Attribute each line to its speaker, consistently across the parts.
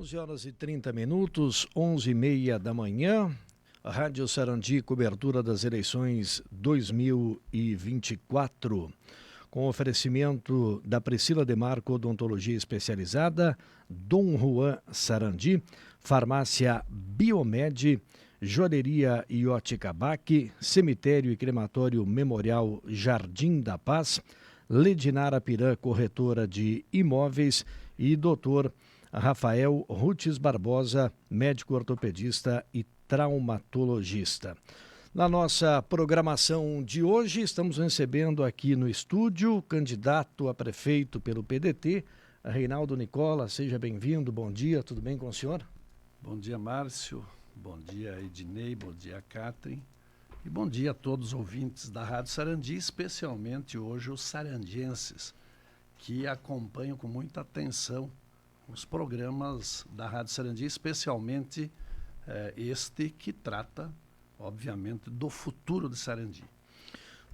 Speaker 1: 11h30, 11h30 da manhã, a Rádio Sarandi, cobertura das eleições 2024, com oferecimento da Priscila Demarco Odontologia Especializada, Dom Juan Sarandi, Farmácia Biomed, Joalheria e Ótica Bac, Cemitério e Crematório Memorial Jardim da Paz, Ledinara Pirã, corretora de imóveis, e Dr. Rafael Rutes Barbosa, médico ortopedista e traumatologista. Na nossa programação de hoje, estamos recebendo aqui no estúdio o candidato a prefeito pelo PDT, Reinaldo Nicola. Seja bem-vindo, bom dia, tudo bem com o senhor?
Speaker 2: Bom dia, Márcio, bom dia, Ednei, bom dia, Catherine, e bom dia a todos os ouvintes da Rádio Sarandi, especialmente hoje os sarandienses, que acompanham com muita atenção os programas da Rádio Sarandi, especialmente este que trata, obviamente, do futuro de Sarandi.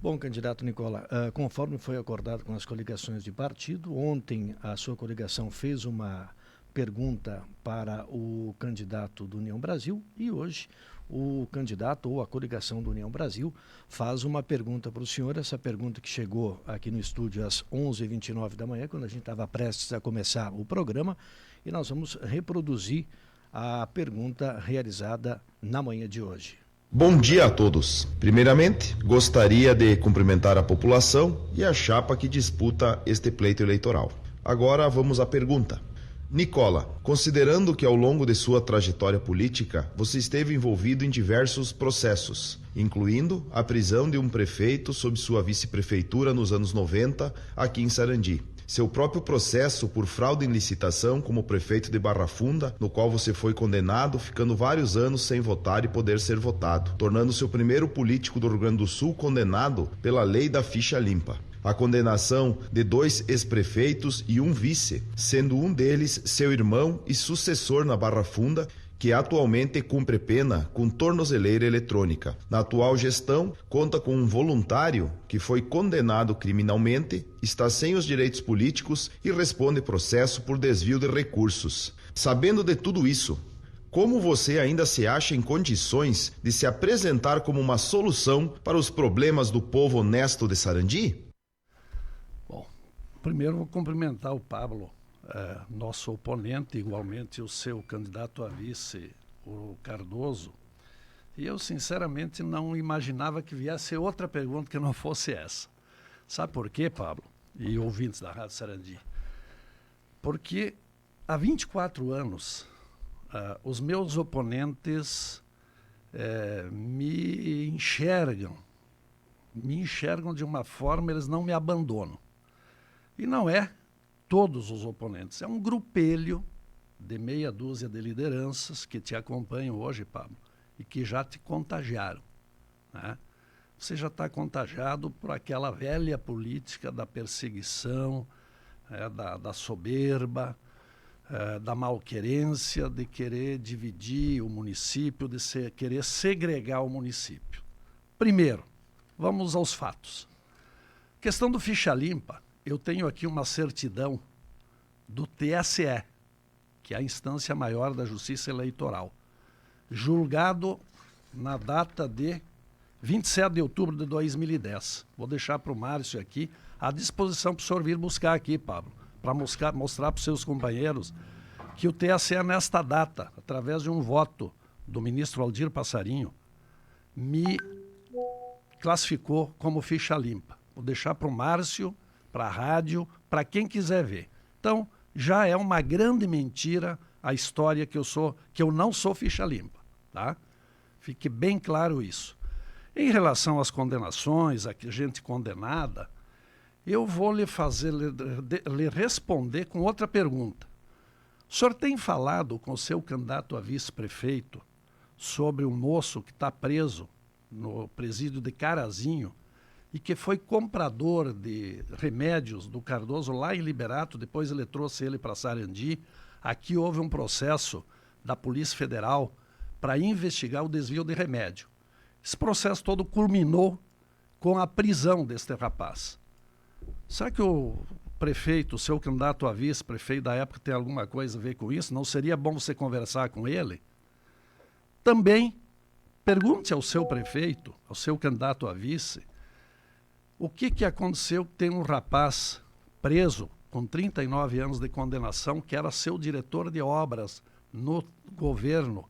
Speaker 1: Bom, candidato Nicola, conforme foi acordado com as coligações de partido, ontem a sua coligação fez uma pergunta para o candidato do União Brasil e hoje o candidato ou a coligação do União Brasil faz uma pergunta para o senhor, essa pergunta que chegou aqui no estúdio às 11h29 da manhã, quando a gente estava prestes a começar o programa, e nós vamos reproduzir a pergunta realizada na manhã de hoje.
Speaker 3: Bom dia a todos. Primeiramente, gostaria de cumprimentar a população e a chapa que disputa este pleito eleitoral. Agora vamos à pergunta. Nicola, considerando que ao longo de sua trajetória política você esteve envolvido em diversos processos, incluindo a prisão de um prefeito sob sua vice-prefeitura nos anos 90 aqui em Sarandi, seu próprio processo por fraude em licitação como prefeito de Barra Funda, no qual você foi condenado, ficando vários anos sem votar e poder ser votado, tornando-se o primeiro político do Rio Grande do Sul condenado pela lei da ficha limpa. A condenação de 2 ex-prefeitos e um vice, sendo um deles seu irmão e sucessor na Barra Funda, que atualmente cumpre pena com tornozeleira eletrônica. Na atual gestão, conta com um voluntário que foi condenado criminalmente, está sem os direitos políticos e responde processo por desvio de recursos. Sabendo de tudo isso, como você ainda se acha em condições de se apresentar como uma solução para os problemas do povo honesto de Sarandi?
Speaker 2: Primeiro, vou cumprimentar o Pablo, nosso oponente, igualmente o seu candidato a vice, o Cardoso. E eu, sinceramente, não imaginava que viesse outra pergunta que não fosse essa. Sabe por quê, Pablo? E ouvintes da Rádio Sarandi? Porque há 24 anos, os meus oponentes me enxergam de uma forma, eles não me abandonam. E não é todos os oponentes, é um grupelho de meia dúzia de lideranças que te acompanham hoje, Pablo, e que já te contagiaram, né? Você já está contagiado por aquela velha política da perseguição, da soberba, da malquerência, de querer dividir o município, de querer segregar o município. Primeiro, vamos aos fatos. Questão do ficha limpa. Eu tenho aqui uma certidão do TSE, que é a instância maior da Justiça Eleitoral, julgado na data de 27 de outubro de 2010. Vou deixar para o Márcio aqui à disposição para o senhor vir buscar aqui, Pablo, para mostrar para os seus companheiros que o TSE, nesta data, através de um voto do ministro Aldir Passarinho, me classificou como ficha limpa. Vou deixar para o Márcio, para a rádio, para quem quiser ver. Então, já é uma grande mentira a história que eu não sou ficha limpa, tá? Fique bem claro isso. Em relação às condenações, a gente condenada, eu vou lhe responder com outra pergunta. O senhor tem falado com o seu candidato a vice-prefeito sobre um moço que está preso no presídio de Carazinho, e que foi comprador de remédios do Cardoso lá em Liberato, depois ele trouxe ele para Sarandi. Aqui houve um processo da Polícia Federal para investigar o desvio de remédio. Esse processo todo culminou com a prisão deste rapaz. Será que o prefeito, o seu candidato a vice-prefeito da época tem alguma coisa a ver com isso? Não seria bom você conversar com ele? Também pergunte ao seu prefeito, ao seu candidato a vice, o que aconteceu que tem um rapaz preso com 39 anos de condenação, que era seu diretor de obras no governo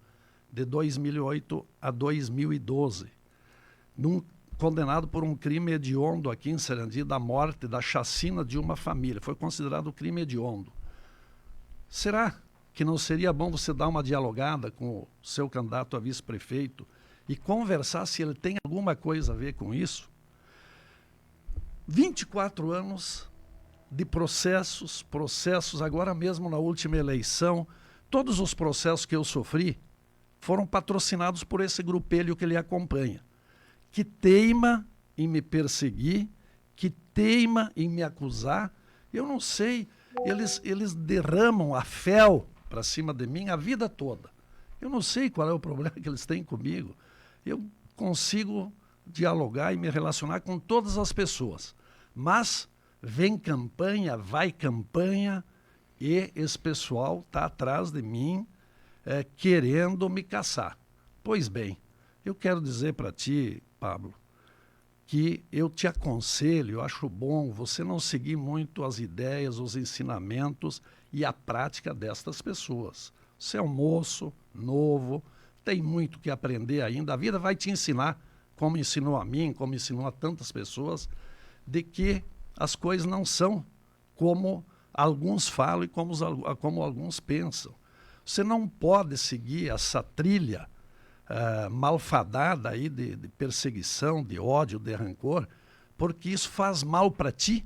Speaker 2: de 2008 a 2012, condenado por um crime hediondo aqui em Sarandi, da morte, da chacina de uma família. Foi considerado crime hediondo. Será que não seria bom você dar uma dialogada com o seu candidato a vice-prefeito e conversar se ele tem alguma coisa a ver com isso? 24 anos de processos, agora mesmo na última eleição, todos os processos que eu sofri foram patrocinados por esse grupelho que ele acompanha, que teima em me perseguir, que teima em me acusar. Eu não sei, eles derramam a fel para cima de mim a vida toda. Eu não sei qual é o problema que eles têm comigo. Eu consigo dialogar e me relacionar com todas as pessoas, mas vem campanha, vai campanha, e esse pessoal está atrás de mim querendo me caçar. Pois bem, eu quero dizer para ti, Pablo, que eu te aconselho, eu acho bom você não seguir muito as ideias, os ensinamentos e a prática destas pessoas. Você é um moço novo, tem muito que aprender ainda, a vida vai te ensinar, como ensinou a mim, como ensinou a tantas pessoas, de que as coisas não são como alguns falam e como alguns pensam. Você não pode seguir essa trilha malfadada aí de perseguição, de ódio, de rancor, porque isso faz mal para ti,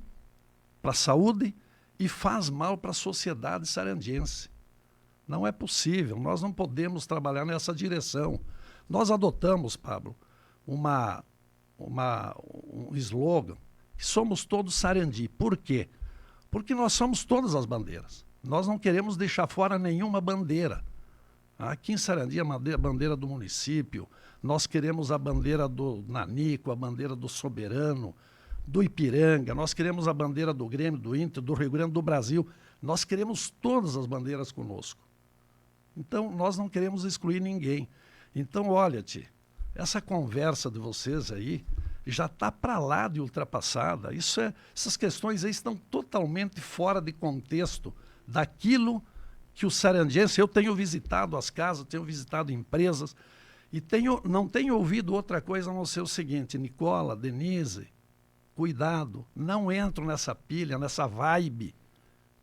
Speaker 2: para a saúde, e faz mal para a sociedade sarandiense. Não é possível, nós não podemos trabalhar nessa direção. Nós adotamos, Pablo, um slogan, que somos todos Sarandi. Por quê? Porque nós somos todas as bandeiras. Nós não queremos deixar fora nenhuma bandeira. Aqui em Sarandi, a bandeira do município, nós queremos a bandeira do Nanico, a bandeira do Soberano, do Ipiranga, nós queremos a bandeira do Grêmio, do Inter, do Rio Grande do Brasil. Nós queremos todas as bandeiras conosco. Então, nós não queremos excluir ninguém. Então, olha-te, essa conversa de vocês aí já está para lá de ultrapassada. Essas questões aí estão totalmente fora de contexto daquilo que o sarandiense... Eu tenho visitado as casas, tenho visitado empresas e não tenho ouvido outra coisa a não ser o seguinte: Nicola, Denise, cuidado, não entro nessa pilha, nessa vibe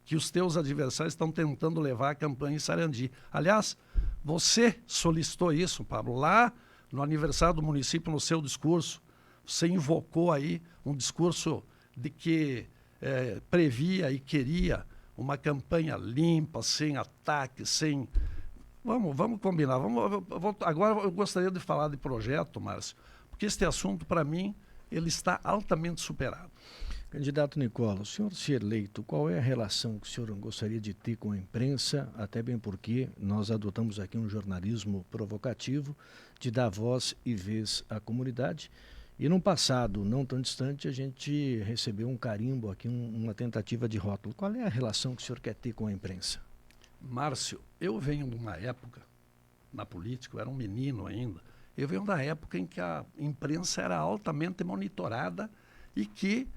Speaker 2: que os teus adversários estão tentando levar a campanha em Sarandi. Aliás, você solicitou isso, Pablo, lá no aniversário do município, no seu discurso. Você invocou aí um discurso de que previa e queria uma campanha limpa, sem ataques, sem... Vamos combinar. Agora eu gostaria de falar de projeto, Márcio, porque este assunto, para mim, ele está altamente superado.
Speaker 1: Candidato Nicola, o senhor se eleito, qual é a relação que o senhor gostaria de ter com a imprensa, até bem porque nós adotamos aqui um jornalismo provocativo de dar voz e vez à comunidade, e num passado não tão distante a gente recebeu um carimbo aqui, uma tentativa de rótulo. Qual é a relação que o senhor quer ter com a imprensa?
Speaker 2: Márcio, eu venho de uma época na política, eu era um menino ainda, eu venho da época em que a imprensa era altamente monitorada e que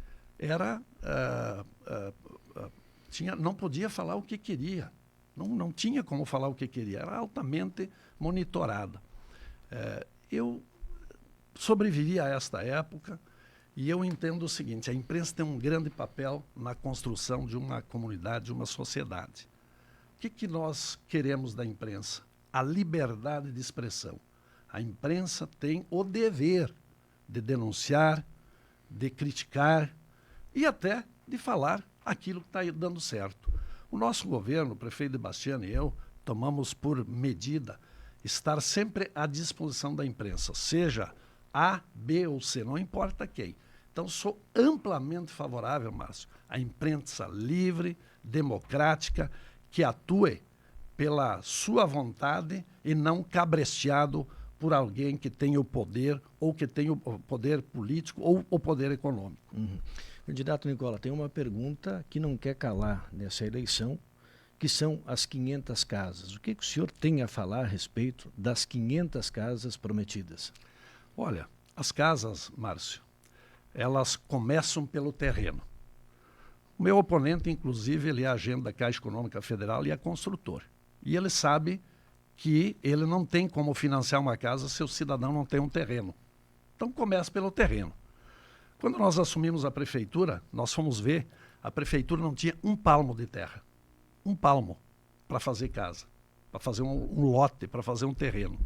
Speaker 2: não podia falar o que queria, não tinha como falar o que queria, era altamente monitorada. Eu sobrevivi a esta época e eu entendo o seguinte: a imprensa tem um grande papel na construção de uma comunidade, de uma sociedade. O que nós queremos da imprensa? A liberdade de expressão. A imprensa tem o dever de denunciar, de criticar e até de falar aquilo que está dando certo. O nosso governo, o prefeito de Bastiani e eu, tomamos por medida estar sempre à disposição da imprensa, seja A, B ou C, não importa quem. Então, sou amplamente favorável, Márcio, à imprensa livre, democrática, que atue pela sua vontade e não cabresteado por alguém que tenha o poder ou que tenha o poder político ou o poder econômico.
Speaker 1: Uhum. Candidato Nicola, tem uma pergunta que não quer calar nessa eleição, que são as 500 casas. O que o senhor tem a falar a respeito das 500 casas prometidas?
Speaker 2: Olha, as casas, Márcio, elas começam pelo terreno. O meu oponente, inclusive, ele é agente da Caixa Econômica Federal e é construtor. E ele sabe que ele não tem como financiar uma casa se o cidadão não tem um terreno. Então começa pelo terreno. Quando nós assumimos a prefeitura, nós fomos ver, a prefeitura não tinha um palmo de terra. Um palmo para fazer casa, para fazer um lote, para fazer um terreno.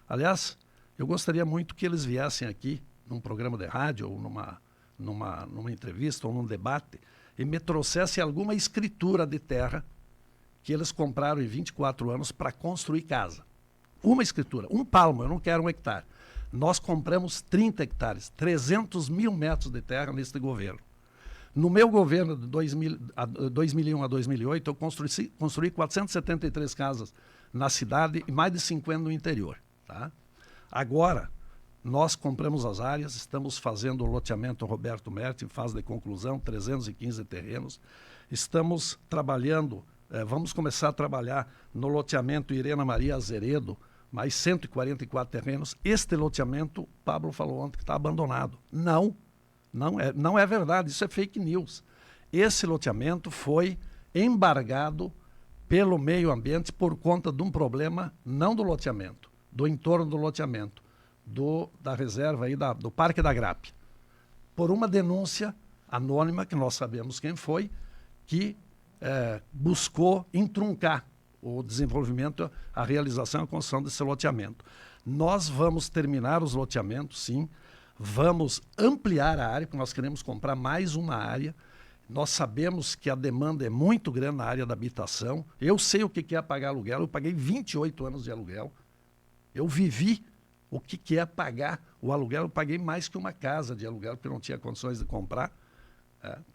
Speaker 2: Aliás, eu gostaria muito que eles viessem aqui num programa de rádio ou numa entrevista ou num debate e me trouxessem alguma escritura de terra que eles compraram em 24 anos para construir casa. Uma escritura, um palmo, eu não quero um hectare. Nós compramos 30 hectares, 300 mil metros de terra neste governo. No meu governo, de 2001 a 2008, eu construí 473 casas na cidade e mais de 50 no interior. Tá? Agora, nós compramos as áreas, estamos fazendo o loteamento Roberto Merti, em fase de conclusão, 315 terrenos. Estamos trabalhando, vamos começar a trabalhar no loteamento Irena Maria Azeredo, mais 144 terrenos. Este loteamento, Pablo falou ontem que está abandonado. Não é verdade, isso é fake news. Esse loteamento foi embargado pelo meio ambiente por conta de um problema, não do loteamento, do entorno do loteamento, da reserva aí do Parque da Grape, por uma denúncia anônima, que nós sabemos quem foi, que buscou entruncar o desenvolvimento, a realização e a construção desse loteamento. Nós vamos terminar os loteamentos, sim, vamos ampliar a área, porque nós queremos comprar mais uma área. Nós sabemos que a demanda é muito grande na área da habitação. Eu sei o que é pagar aluguel, eu paguei 28 anos de aluguel. Eu vivi o que é pagar o aluguel, eu paguei mais que uma casa de aluguel, porque eu não tinha condições de comprar.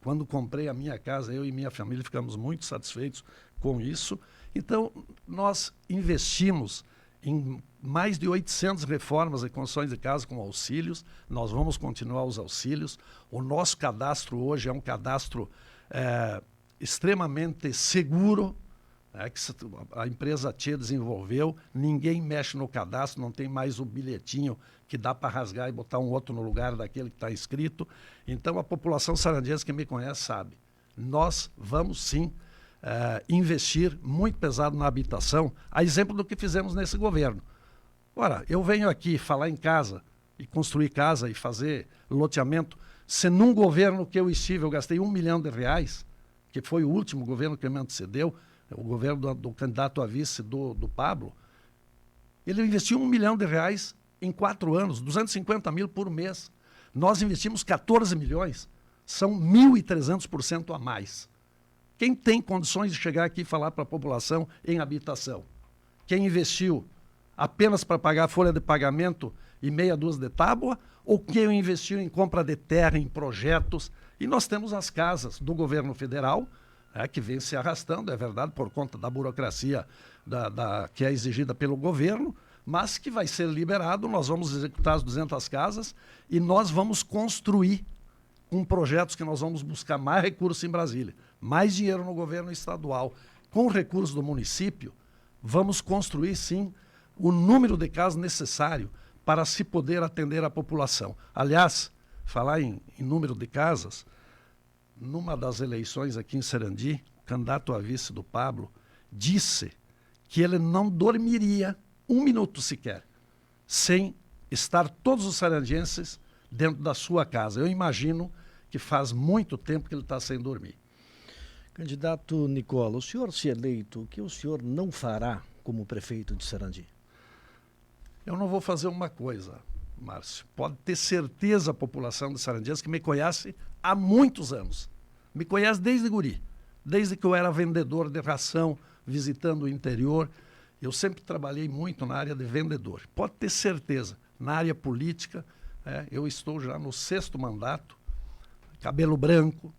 Speaker 2: Quando comprei a minha casa, eu e minha família ficamos muito satisfeitos com isso. Então, nós investimos em mais de 800 reformas e construções de casa com auxílios. Nós vamos continuar os auxílios. O nosso cadastro hoje é um cadastro extremamente seguro, que a empresa Tchê desenvolveu. Ninguém mexe no cadastro, não tem mais o bilhetinho que dá para rasgar e botar um outro no lugar daquele que está inscrito. Então, a população sarandiense que me conhece sabe. Nós vamos sim investir muito pesado na habitação, a exemplo do que fizemos nesse governo. Ora, eu venho aqui falar em casa e construir casa e fazer loteamento, se num governo que eu estive eu gastei R$1 milhão, que foi o último governo que me antecedeu, o governo do candidato a vice do Pablo, ele investiu R$1 milhão em 4 anos, 250 mil por mês. Nós investimos 14 milhões, são 1.300% a mais. Quem tem condições de chegar aqui e falar para a população em habitação? Quem investiu apenas para pagar a folha de pagamento e meia dúzia de tábua? Ou quem investiu em compra de terra, em projetos? E nós temos as casas do governo federal, que vem se arrastando, é verdade, por conta da burocracia que é exigida pelo governo, mas que vai ser liberado. Nós vamos executar as 200 casas e nós vamos construir com projetos que nós vamos buscar mais recursos em Brasília, mais dinheiro no governo estadual. Com recursos do município, vamos construir, sim, o número de casas necessário para se poder atender a população. Aliás, falar em número de casas, numa das eleições aqui em Sarandi, o candidato a vice do Pablo disse que ele não dormiria um minuto sequer sem estar todos os sarandienses dentro da sua casa. Eu imagino que faz muito tempo que ele está sem dormir.
Speaker 1: Candidato Nicola, o senhor se eleito, o que o senhor não fará como prefeito de Sarandi?
Speaker 2: Eu não vou fazer uma coisa, Márcio. Pode ter certeza a população de Sarandiense que me conhece há muitos anos. Me conhece desde guri, desde que eu era vendedor de ração, visitando o interior. Eu sempre trabalhei muito na área de vendedor. Pode ter certeza, na área política, eu estou já no 6º mandato, cabelo branco,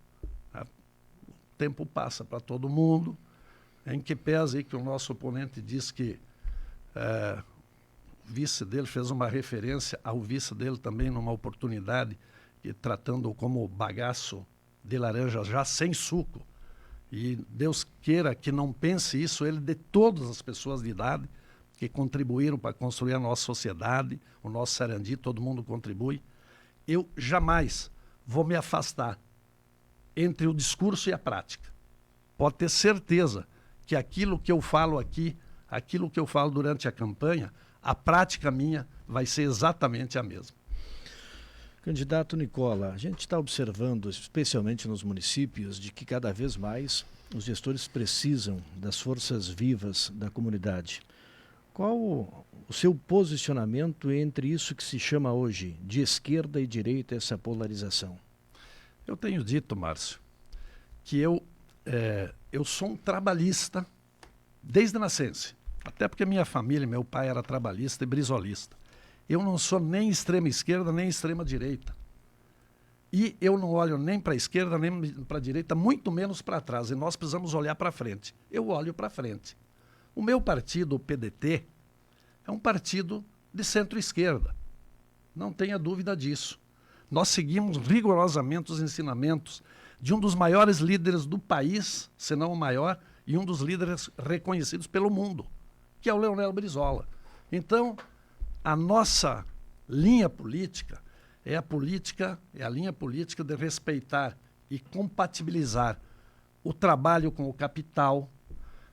Speaker 2: o tempo passa para todo mundo, em que pese aí que o nosso oponente diz que o vice dele fez uma referência ao vice dele também numa oportunidade, tratando-o como bagaço de laranja já sem suco. E Deus queira que não pense isso, ele de todas as pessoas de idade que contribuíram para construir a nossa sociedade, o nosso Sarandi, todo mundo contribui. Eu jamais vou me afastar entre o discurso e a prática. Pode ter certeza que aquilo que eu falo aqui, aquilo que eu falo durante a campanha, a prática minha vai ser exatamente a mesma.
Speaker 1: Candidato Nicola, a gente está observando, especialmente nos municípios, de que cada vez mais os gestores precisam das forças vivas da comunidade. Qual o seu posicionamento entre isso que se chama hoje de esquerda e direita, essa polarização?
Speaker 2: Eu tenho dito, Márcio, que eu sou um trabalhista desde a nascença. Até porque minha família, meu pai era trabalhista e brisolista. Eu não sou nem extrema esquerda, nem extrema direita. E eu não olho nem para a esquerda, nem para a direita, muito menos para trás. E nós precisamos olhar para frente. Eu olho para frente. O meu partido, o PDT, é um partido de centro-esquerda. Não tenha dúvida disso. Nós seguimos rigorosamente os ensinamentos de um dos maiores líderes do país, se não o maior, e um dos líderes reconhecidos pelo mundo, que é o Leonel Brizola. Então, a nossa linha política é a linha política de respeitar e compatibilizar o trabalho com o capital.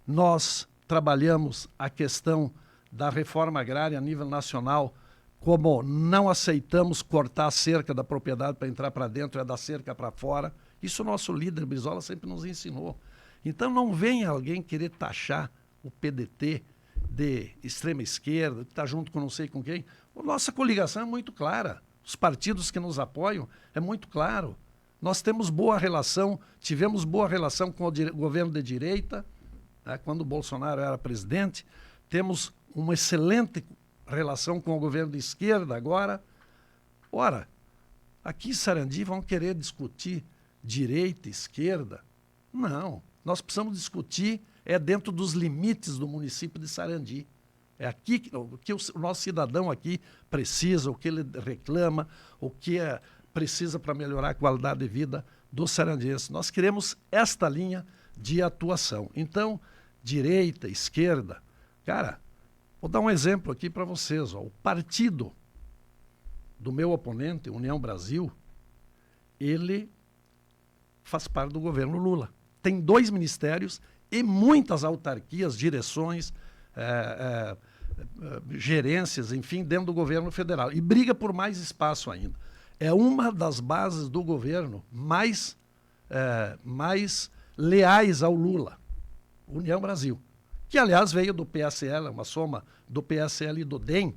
Speaker 2: Nós trabalhamos a questão da reforma agrária a nível nacional, como não aceitamos cortar a cerca da propriedade para entrar para dentro, é da cerca para fora. Isso o nosso líder Brizola sempre nos ensinou. Então não venha alguém querer taxar o PDT de extrema esquerda, que está junto com não sei com quem. A nossa coligação é muito clara. Os partidos que nos apoiam é muito claro. Nós temos boa relação, tivemos boa relação com o governo de direita, né, quando o Bolsonaro era presidente. Temos uma excelente relação com o governo de esquerda agora. Ora, aqui em Sarandi vão querer discutir direita, esquerda? Não. Nós precisamos discutir dentro dos limites do município de Sarandi. É aqui que o nosso cidadão aqui precisa, o que ele reclama, o que precisa para melhorar a qualidade de vida do sarandiense. Nós queremos esta linha de atuação. Então, direita, esquerda, cara, vou dar um exemplo aqui para vocês. Ó. O partido do meu oponente, União Brasil, ele faz parte do governo Lula. Tem 2 ministérios e muitas autarquias, direções, gerências, enfim, dentro do governo federal. E briga por mais espaço ainda. É uma das bases do governo mais leais ao Lula, União Brasil, que, aliás, veio do PSL, uma soma do PSL e do DEM,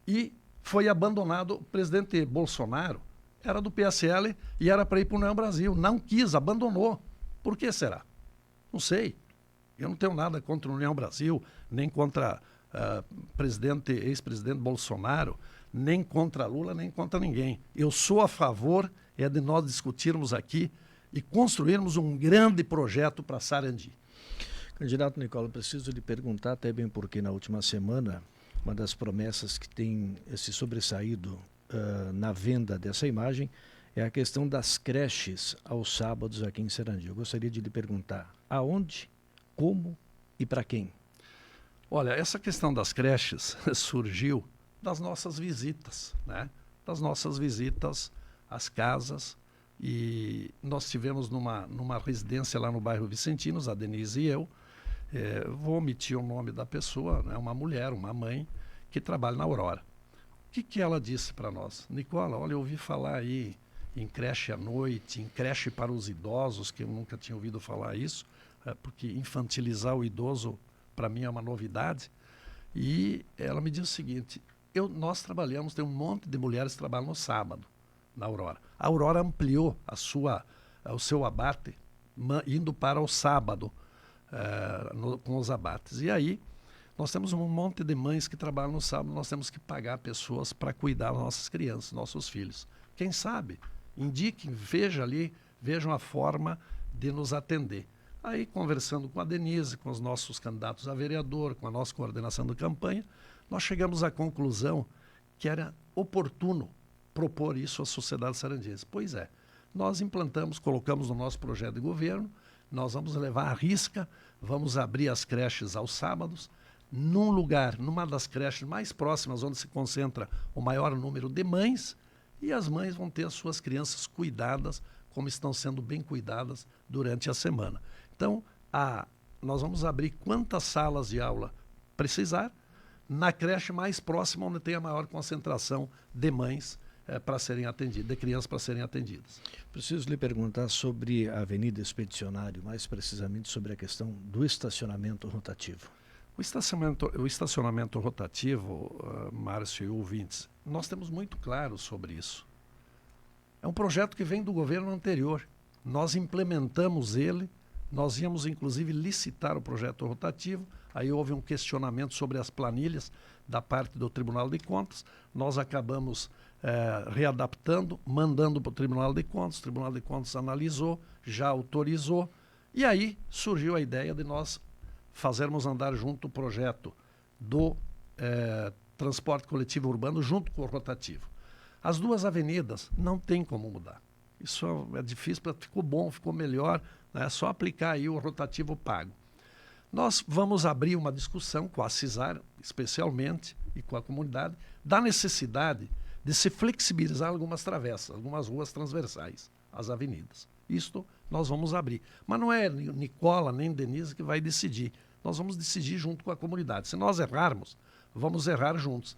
Speaker 2: e foi abandonado. O presidente Bolsonaro era do PSL e era para ir para o União Brasil. Não quis, abandonou. Por que será? Não sei. Eu não tenho nada contra o União Brasil, nem contra ex-presidente Bolsonaro, nem contra Lula, nem contra ninguém. Eu sou a favor de nós discutirmos aqui e construirmos um grande projeto para Sarandi.
Speaker 1: Candidato Nicola, preciso lhe perguntar, até bem porque na última semana, uma das promessas que tem se sobressaído na venda dessa imagem é a questão das creches aos sábados aqui em Sarandi. Eu gostaria de lhe perguntar aonde, como e para quem?
Speaker 2: Olha, essa questão das creches surgiu das nossas visitas, né? Das nossas visitas às casas. E nós tivemos numa residência lá no bairro Vicentinos, a Denise e eu. Vou omitir o nome da pessoa, né? Uma mulher, uma mãe, que trabalha na Aurora. O que ela disse para nós? Nicola, olha, eu ouvi falar aí em creche à noite, em creche para os idosos, que eu nunca tinha ouvido falar isso, porque infantilizar o idoso, para mim, é uma novidade. E ela me disse o seguinte, nós trabalhamos, tem um monte de mulheres que trabalham no sábado, na Aurora. A Aurora ampliou o seu abate, indo para o sábado, com os abates. E aí, nós temos um monte de mães que trabalham no sábado, nós temos que pagar pessoas para cuidar das nossas crianças, nossos filhos. Quem sabe, indiquem, vejam a forma de nos atender. Aí, conversando com a Denise, com os nossos candidatos a vereador, com a nossa coordenação de campanha, nós chegamos à conclusão que era oportuno propor isso à sociedade sarandiense. Pois é, nós implantamos, colocamos no nosso projeto de governo, nós vamos levar à risca, vamos abrir as creches aos sábados, num lugar, numa das creches mais próximas, onde se concentra o maior número de mães, e as mães vão ter as suas crianças cuidadas, como estão sendo bem cuidadas durante a semana. Então, nós vamos abrir quantas salas de aula precisar, na creche mais próxima, onde tem a maior concentração de mães para serem atendidas, de crianças para serem atendidas.
Speaker 1: Preciso lhe perguntar sobre a Avenida Expedicionário, mais precisamente sobre a questão do estacionamento rotativo.
Speaker 2: O estacionamento rotativo, Márcio e ouvintes, nós temos muito claro sobre isso. É um projeto que vem do governo anterior. Nós implementamos ele, nós íamos inclusive licitar o projeto rotativo, aí houve um questionamento sobre as planilhas da parte do Tribunal de Contas, nós acabamos readaptando, mandando para o Tribunal de Contas, o Tribunal de Contas analisou, já autorizou, e aí surgiu a ideia de nós fazermos andar junto o projeto do transporte coletivo urbano junto com o rotativo. As duas avenidas não tem como mudar. Isso é difícil, ficou bom, ficou melhor, né? É só aplicar aí o rotativo pago. Nós vamos abrir uma discussão com a CISAR, especialmente, e com a comunidade, da necessidade de se flexibilizar algumas travessas, algumas ruas transversais, as avenidas. Isto nós vamos abrir. Mas não é Nicola nem Denise que vai decidir. Nós vamos decidir junto com a comunidade. Se nós errarmos, vamos errar juntos.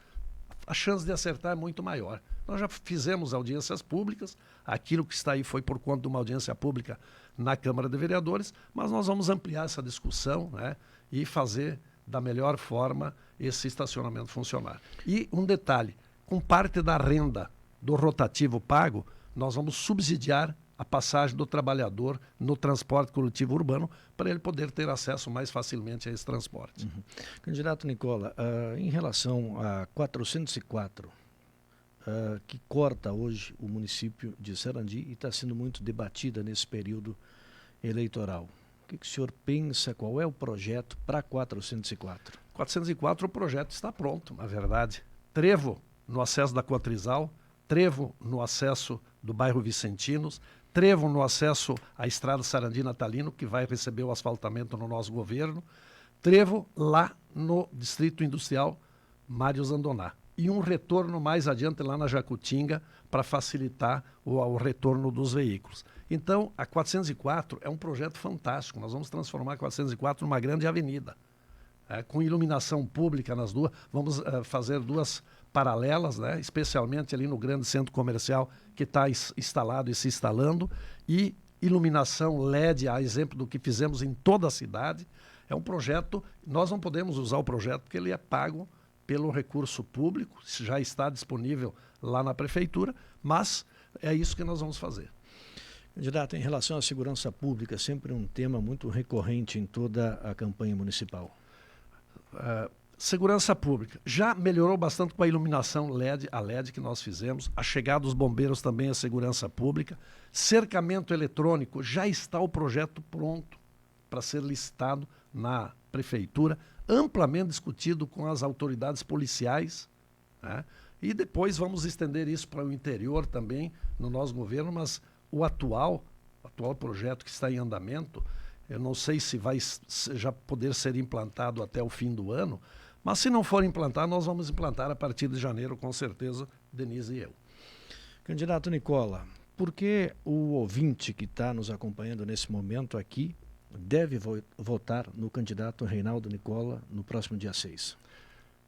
Speaker 2: A chance de acertar é muito maior. Nós já fizemos audiências públicas, aquilo que está aí foi por conta de uma audiência pública na Câmara de Vereadores, mas nós vamos ampliar essa discussão, né, e fazer da melhor forma esse estacionamento funcionar. E um detalhe, com parte da renda do rotativo pago, nós vamos subsidiar a passagem do trabalhador no transporte coletivo urbano para ele poder ter acesso mais facilmente a esse transporte.
Speaker 1: Uhum. Candidato Nicola, em relação a 404, que corta hoje o município de Sarandi e está sendo muito debatida nesse período eleitoral, o que o senhor pensa, qual é o projeto para 404?
Speaker 2: 404, o projeto está pronto, na verdade. Trevo no acesso da Cotrizal, trevo no acesso do bairro Vicentinos, trevo no acesso à estrada Sarandi Natalino, que vai receber o asfaltamento no nosso governo, trevo lá no Distrito Industrial Mário Zandoná. E um retorno mais adiante lá na Jacutinga para facilitar o retorno dos veículos. Então, a 404 é um projeto fantástico. Nós vamos transformar a 404 numa grande avenida, com iluminação pública nas duas. Vamos fazer duas paralelas, né? Especialmente ali no grande centro comercial que está instalado e se instalando, e iluminação LED, a exemplo do que fizemos em toda a cidade. É um projeto, nós não podemos usar o projeto porque ele é pago pelo recurso público, já está disponível lá na prefeitura, mas é isso que nós vamos fazer.
Speaker 1: Candidato, em relação à segurança pública, sempre um tema muito recorrente em toda a campanha municipal.
Speaker 2: Segurança pública já melhorou bastante com a iluminação LED, a LED que nós fizemos, a chegada dos bombeiros também, a segurança pública, cercamento eletrônico, já está o projeto pronto para ser licitado na prefeitura, amplamente discutido com as autoridades policiais, né? E depois vamos estender isso para o interior também, no nosso governo, mas o atual projeto que está em andamento, eu não sei se vai já poder ser implantado até o fim do ano, mas se não for implantar, nós vamos implantar a partir de janeiro, com certeza, Denise e eu.
Speaker 1: Candidato Nicola, por que o ouvinte que está nos acompanhando nesse momento aqui deve votar no candidato Reinaldo Nicola no próximo dia 6?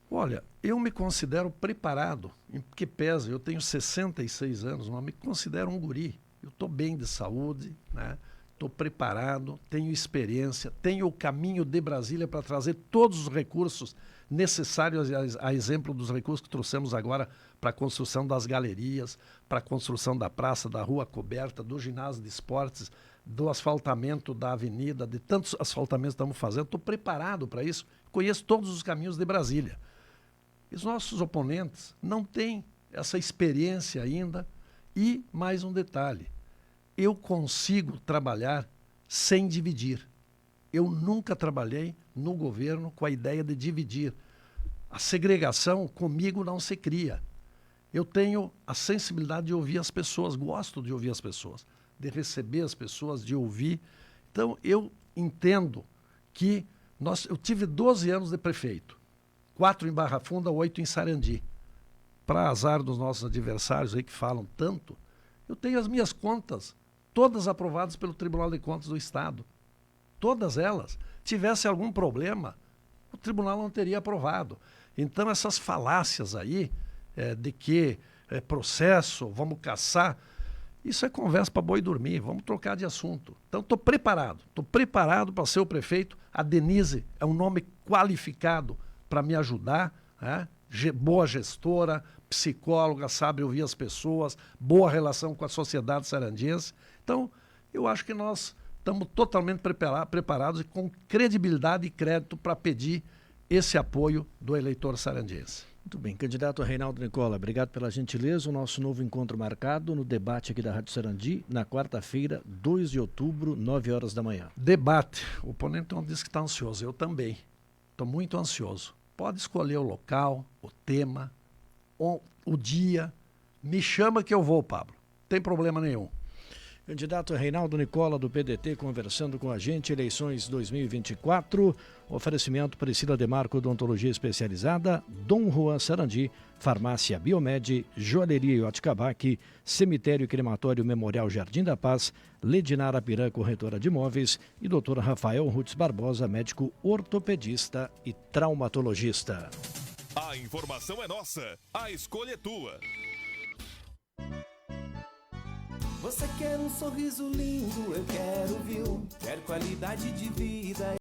Speaker 2: Olha, eu me considero preparado, em que pese, eu tenho 66 anos, mas me considero um guri. Eu estou bem de saúde, né? Estou preparado, tenho experiência, tenho o caminho de Brasília para trazer todos os recursos necessários, a exemplo dos recursos que trouxemos agora para a construção das galerias, para a construção da praça, da rua coberta, do ginásio de esportes, do asfaltamento da avenida, de tantos asfaltamentos que estamos fazendo. Estou preparado para isso, conheço todos os caminhos de Brasília. E os nossos oponentes não têm essa experiência ainda. E mais um detalhe, eu consigo trabalhar sem dividir. Eu nunca trabalhei no governo com a ideia de dividir. A segregação comigo não se cria. Eu tenho a sensibilidade de ouvir as pessoas, gosto de ouvir as pessoas. de receber as pessoas, de ouvir. Então, eu entendo que eu tive 12 anos de prefeito, 4 em Barra Funda, 8 em Sarandi. Para azar dos nossos adversários aí que falam tanto, eu tenho as minhas contas, todas aprovadas pelo Tribunal de Contas do Estado. Todas elas. Tivesse algum problema, o tribunal não teria aprovado. Então, essas falácias aí, de que processo, vamos caçar, isso é conversa para boi dormir, vamos trocar de assunto. Então, estou preparado para ser o prefeito. A Denise é um nome qualificado para me ajudar, né? Boa gestora, psicóloga, sabe ouvir as pessoas, boa relação com a sociedade sarandiense. Então, eu acho que nós estamos totalmente preparados e com credibilidade e crédito para pedir esse apoio do eleitor sarandiense.
Speaker 1: Muito bem. Candidato Reinaldo Nicola, obrigado pela gentileza. O nosso novo encontro marcado no debate aqui da Rádio Sarandi, na quarta-feira, 2 de outubro, 9 horas da manhã.
Speaker 2: Debate. O oponente não disse que está ansioso. Eu também. Estou muito ansioso. Pode escolher o local, o tema, o dia. Me chama que eu vou, Pablo. Não tem problema nenhum.
Speaker 1: Candidato Reinaldo Nicola, do PDT, conversando com a gente. Eleições 2024. Oferecimento Priscila Demarco, Odontologia Especializada, Dom Juan Sarandi, Farmácia Biomed, Joalheria Iote Cabac, Cemitério e Crematório Memorial Jardim da Paz, Ledinar Apirã, corretora de imóveis, e Dr. Rafael Rutz Barbosa, médico ortopedista e traumatologista.
Speaker 4: A informação é nossa, a escolha é tua.
Speaker 5: Você quer um sorriso lindo, eu quero, viu? Quero qualidade de vida.